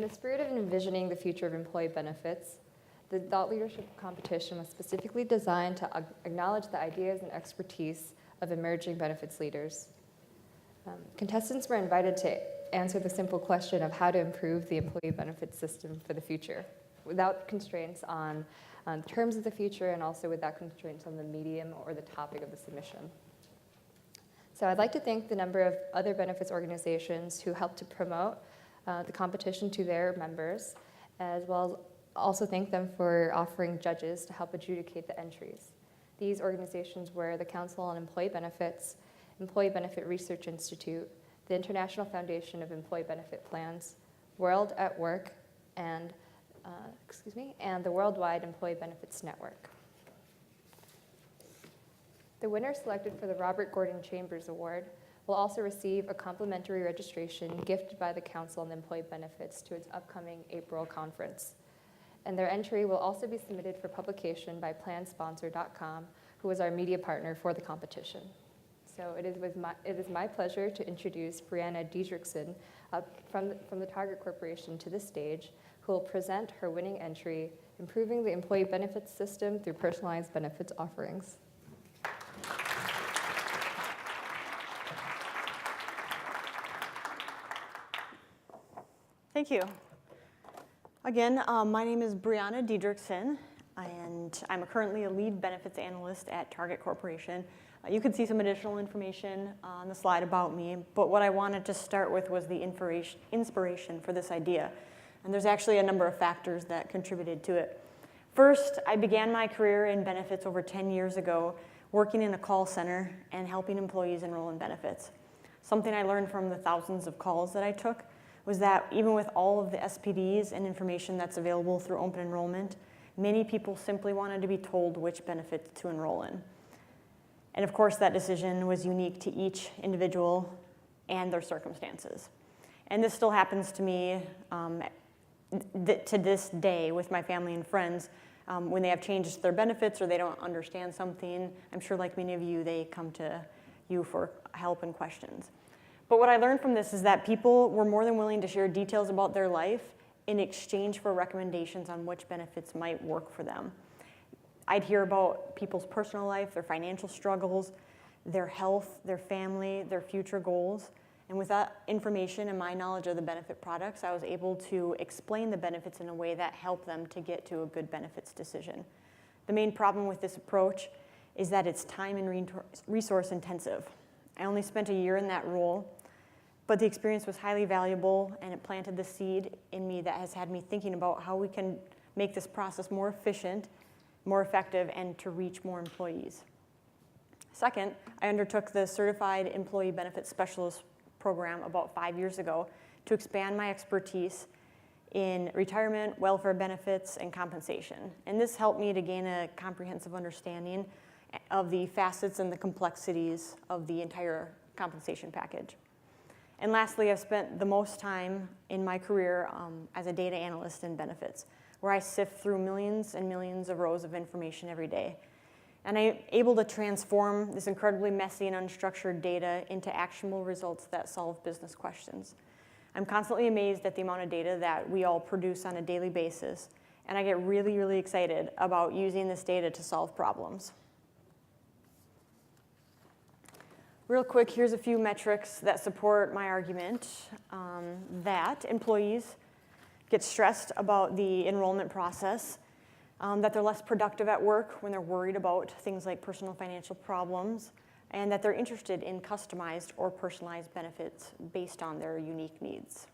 the spirit of envisioning the future of employee benefits, the thought leadership competition was specifically designed to acknowledge the ideas and expertise of emerging benefits leaders. Contestants were invited to answer the simple question of how to improve the employee benefits system for the future, without constraints on terms of the future and also without constraints on the medium or the topic of the submission. So I'd like to thank the number of other benefits organizations who helped to promote the competition to their members, as well as also thank them for offering judges to help adjudicate the entries. These organizations were the Council on Employee Benefits, Employee Benefit Research Institute, the International Foundation of Employee Benefit Plans, World at Work, and the Worldwide Employee Benefits Network. The winner selected for the Robert Gordon Chambers Award will also receive a complimentary registration gifted by the Council on Employee Benefits to its upcoming April conference. And their entry will also be submitted for publication by plansponsor.com, who is our media partner for the competition. So it is my pleasure to introduce Breanna Dedrickson from the Target Corporation to this stage, who will present her winning entry, Improving the Employee Benefits System Through Personalized Benefits Offerings. Thank you. Again, my name is Breanna Dedrickson, and I'm currently a lead benefits analyst at Target Corporation. You can see some additional information on the slide about me, but what I wanted to start with was the inspiration for this idea. And there's actually a number of factors that contributed to it. First, I began my career in benefits over 10 years ago, working in a call center and helping employees enroll in benefits. Something I learned from the thousands of calls that I took was that even with all of the SPDs and information that's available through open enrollment, many people simply wanted to be told which benefit to enroll in. And of course, that decision was unique to each individual and their circumstances. And this still happens to me to this day with my family and friends. When they have changes to their benefits or they don't understand something, I'm sure like many of you, they come to you for help and questions. But what I learned from this is that people were more than willing to share details about their life in exchange for recommendations on which benefits might work for them. I'd hear about people's personal life, their financial struggles, their health, their family, their future goals. And with that information and my knowledge of the benefit products, I was able to explain the benefits in a way that helped them to get to a good benefits decision. The main problem with this approach is that it's time and resource intensive. I only spent a year in that role, but the experience was highly valuable, and it planted the seed in me that has had me thinking about how we can make this process more efficient, more effective, and to reach more employees. Second, I undertook the Certified Employee Benefit Specialist program about 5 years ago to expand my expertise in retirement, welfare benefits, and compensation. And this helped me to gain a comprehensive understanding of the facets and the complexities of the entire compensation package. And lastly, I've spent the most time in my career as a data analyst in benefits, where I sift through millions and millions of rows of information every day. And I'm able to transform this incredibly messy and unstructured data into actionable results that solve business questions. I'm constantly amazed at the amount of data that we all produce on a daily basis, and I get really, really excited about using this data to solve problems. Real quick, here's a few metrics that support my argument that employees get stressed about the enrollment process, that they're less productive at work when they're worried about things like personal financial problems, and that they're interested in customized or personalized benefits based on their unique needs.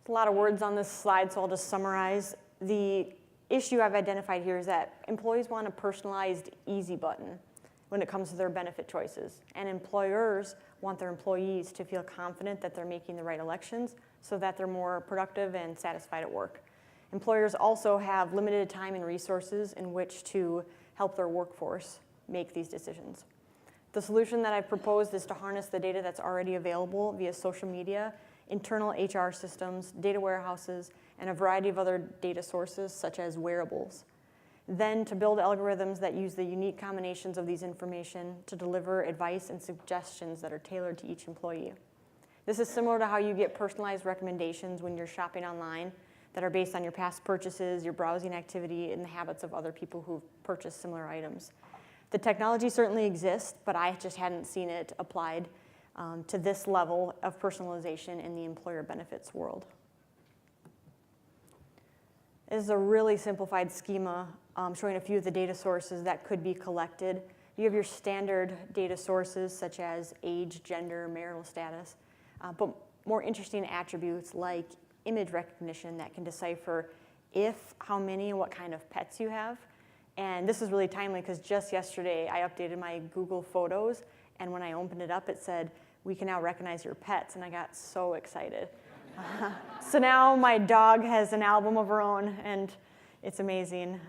There's a lot of words on this slide, so I'll just summarize. The issue I've identified here is that employees want a personalized easy button when it comes to their benefit choices. And employers want their employees to feel confident that they're making the right elections so that they're more productive and satisfied at work. Employers also have limited time and resources in which to help their workforce make these decisions. The solution that I've proposed is to harness the data that's already available via social media, internal HR systems, data warehouses, and a variety of other data sources such as wearables. Then to build algorithms that use the unique combinations of these information to deliver advice and suggestions that are tailored to each employee. This is similar to how you get personalized recommendations when you're shopping online that are based on your past purchases, your browsing activity, and the habits of other people who've purchased similar items. The technology certainly exists, but I just hadn't seen it applied to this level of personalization in the employer benefits world. This is a really simplified schema showing a few of the data sources that could be collected. You have your standard data sources such as age, gender, marital status, but more interesting attributes like image recognition that can decipher if, how many, and what kind of pets you have. And this is really timely because just yesterday I updated my Google Photos, and when I opened it up it said, "We can now recognize your pets," and I got so excited. So now my dog has an album of her own, and it's amazing.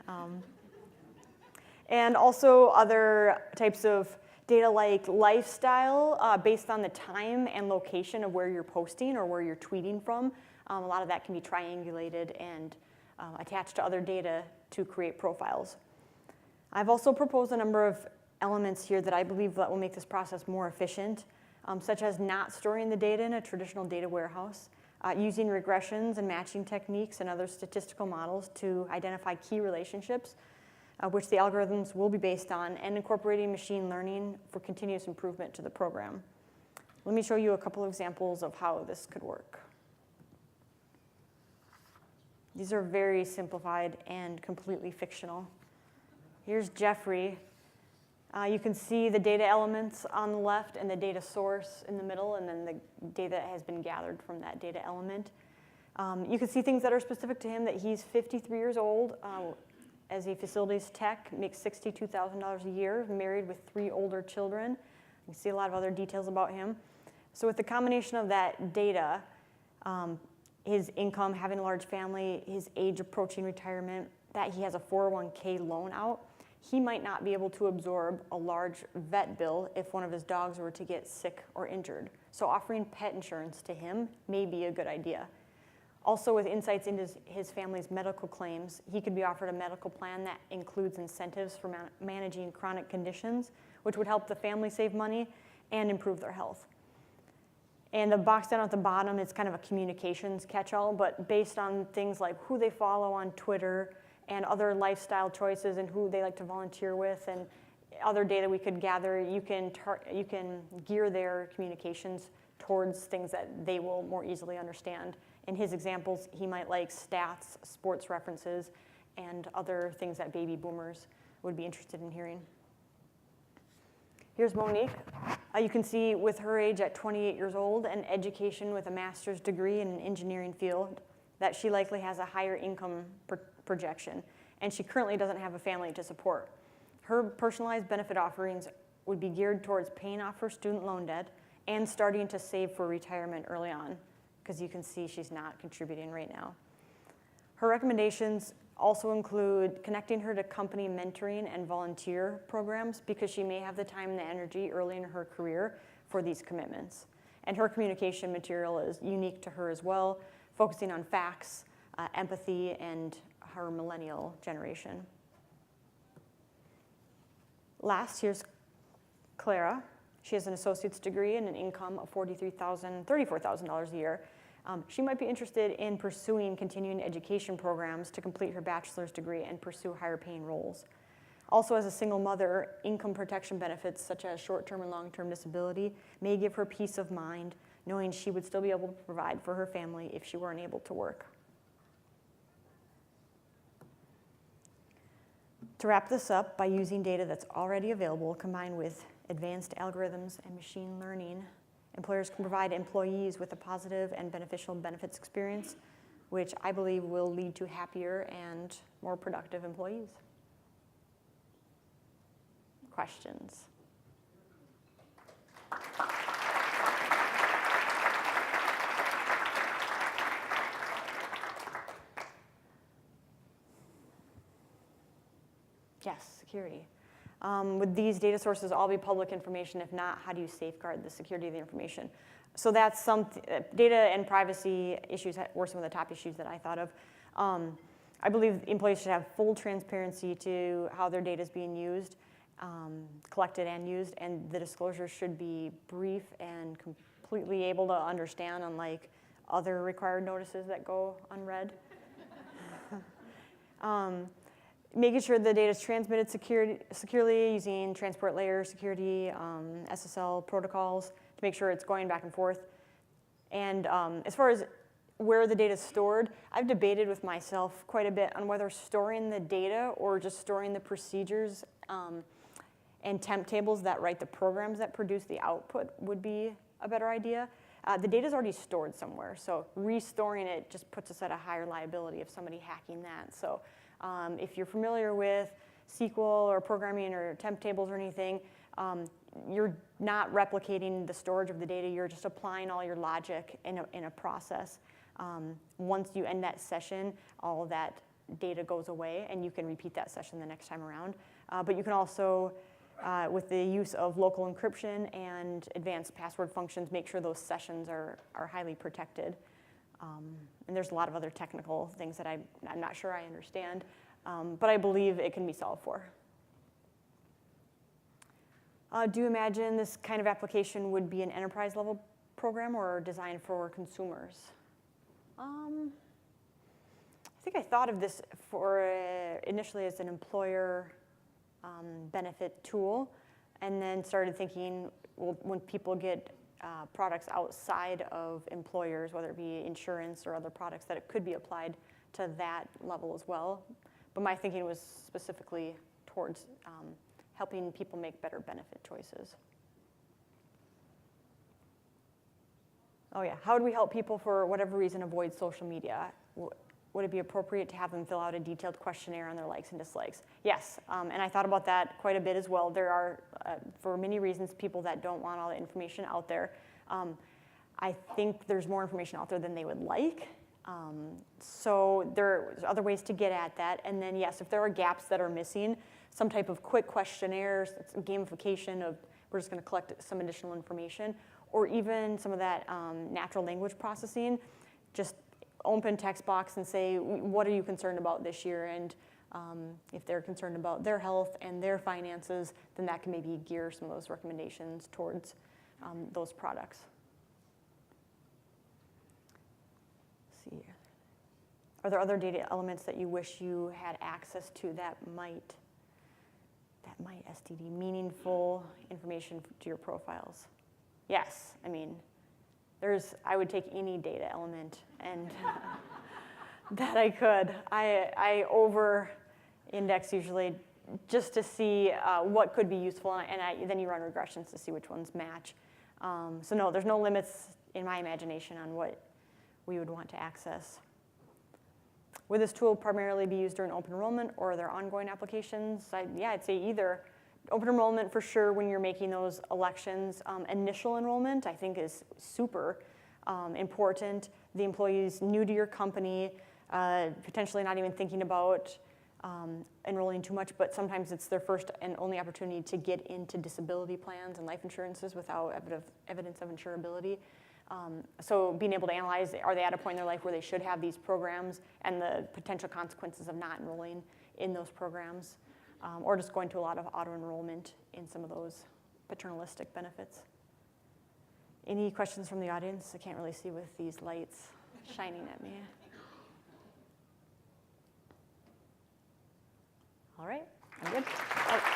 And also other types of data like lifestyle based on the time and location of where you're posting or where you're tweeting from. A lot of that can be triangulated and attached to other data to create profiles. I've also proposed a number of elements here that I believe that will make this process more efficient, such as not storing the data in a traditional data warehouse, using regressions and matching techniques and other statistical models to identify key relationships, which the algorithms will be based on, and incorporating machine learning for continuous improvement to the program. Let me show you a couple of examples of how this could work. These are very simplified and completely fictional. Here's Jeffrey. You can see the data elements on the left and the data source in the middle, and then the data that has been gathered from that data element. You can see things that are specific to him, that he's 53 years old, as a facilities tech, makes $62,000 a year, married with 3 older children. You can see a lot of other details about him. So with the combination of that data, his income, having a large family, his age approaching retirement, that he has a 401k loan out, he might not be able to absorb a large vet bill if one of his dogs were to get sick or injured. So offering pet insurance to him may be a good idea. Also, with insights into his family's medical claims, he could be offered a medical plan that includes incentives for managing chronic conditions, which would help the family save money and improve their health. And the box down at the bottom is kind of a communications catch-all, but based on things like who they follow on Twitter and other lifestyle choices and who they like to volunteer with and other data we could gather, you can gear their communications towards things that they will more easily understand. In his examples, he might like stats, sports references, and other things that baby boomers would be interested in hearing. Here's Monique. You can see with her age at 28 years old and education with a master's degree in an engineering field that she likely has a higher income projection, and she currently doesn't have a family to support. Her personalized benefit offerings would be geared towards paying off her student loan debt and starting to save for retirement early on, because you can see she's not contributing right now. Her recommendations also include connecting her to company mentoring and volunteer programs because she may have the time and the energy early in her career for these commitments. And her communication material is unique to her as well, focusing on facts, empathy, and her millennial generation. Last, here's Clara. She has an associate's degree and an income of $34,000 a year. She might be interested in pursuing continuing education programs to complete her bachelor's degree and pursue higher paying roles. Also, as a single mother, income protection benefits such as short-term and long-term disability may give her peace of mind, knowing she would still be able to provide for her family if she were unable to work. To wrap this up, by using data that's already available combined with advanced algorithms and machine learning, employers can provide employees with a positive and beneficial benefits experience, which I believe will lead to happier and more productive employees. Questions? Yes, security. Would these data sources all be public information? If not, how do you safeguard the security of the information? So that's data and privacy issues were some of the top issues that I thought of. I believe employees should have full transparency to how their data is being used, collected and used, and the disclosure should be brief and completely able to understand, unlike other required notices that go unread. Making sure the data is transmitted securely using transport layer security, SSL protocols to make sure it's going back and forth. And as far as where the data is stored, I've debated with myself quite a bit on whether storing the data or just storing the procedures and temp tables that write the programs that produce the output would be a better idea. The data is already stored somewhere, so restoring it just puts us at a higher liability of somebody hacking that. So if you're familiar with SQL or programming or temp tables or anything, you're not replicating the storage of the data, you're just applying all your logic in a process. Once you end that session, all of that data goes away and you can repeat that session the next time around. But you can also, with the use of local encryption and advanced password functions, make sure those sessions are highly protected. And there's a lot of other technical things that I'm not sure I understand, but I believe it can be solved for. Do you imagine this kind of application would be an enterprise level program or designed for consumers? I think I thought of this for initially as an employer benefit tool, and then started thinking, well, when people get products outside of employers, whether it be insurance or other products, that it could be applied to that level as well. But my thinking was specifically towards helping people make better benefit choices. Oh yeah, how would we help people for whatever reason avoid social media? Would it be appropriate to have them fill out a detailed questionnaire on their likes and dislikes? Yes, and I thought about that quite a bit as well. There are, for many reasons, people that don't want all the information out there. I think there's more information out there than they would like. So there's other ways to get at that. And then yes, if there are gaps that are missing, some type of quick questionnaires, gamification of we're just going to collect some additional information, or even some of that natural language processing, just open text box and say, what are you concerned about this year? And if they're concerned about their health and their finances, then that can maybe gear some of those recommendations towards those products. Let's see. Are there other data elements that you wish you had access to that might STD, meaningful information to your profiles? Yes, I mean, I would take any data element and that I could. I over-index usually just to see what could be useful, and then you run regressions to see which ones match. So no, there's no limits in my imagination on what we would want to access. Would this tool primarily be used during open enrollment, or are there ongoing applications? I'd say either. Open enrollment for sure when you're making those elections. Initial enrollment I think is super important. The employee's new to your company, potentially not even thinking about enrolling too much, but sometimes it's their first and only opportunity to get into disability plans and life insurances without evidence of insurability. So being able to analyze, are they at a point in their life where they should have these programs and the potential consequences of not enrolling in those programs, or just going to a lot of auto-enrollment in some of those paternalistic benefits. Any questions from the audience? I can't really see with these lights shining at me. All right, I'm good. Oh.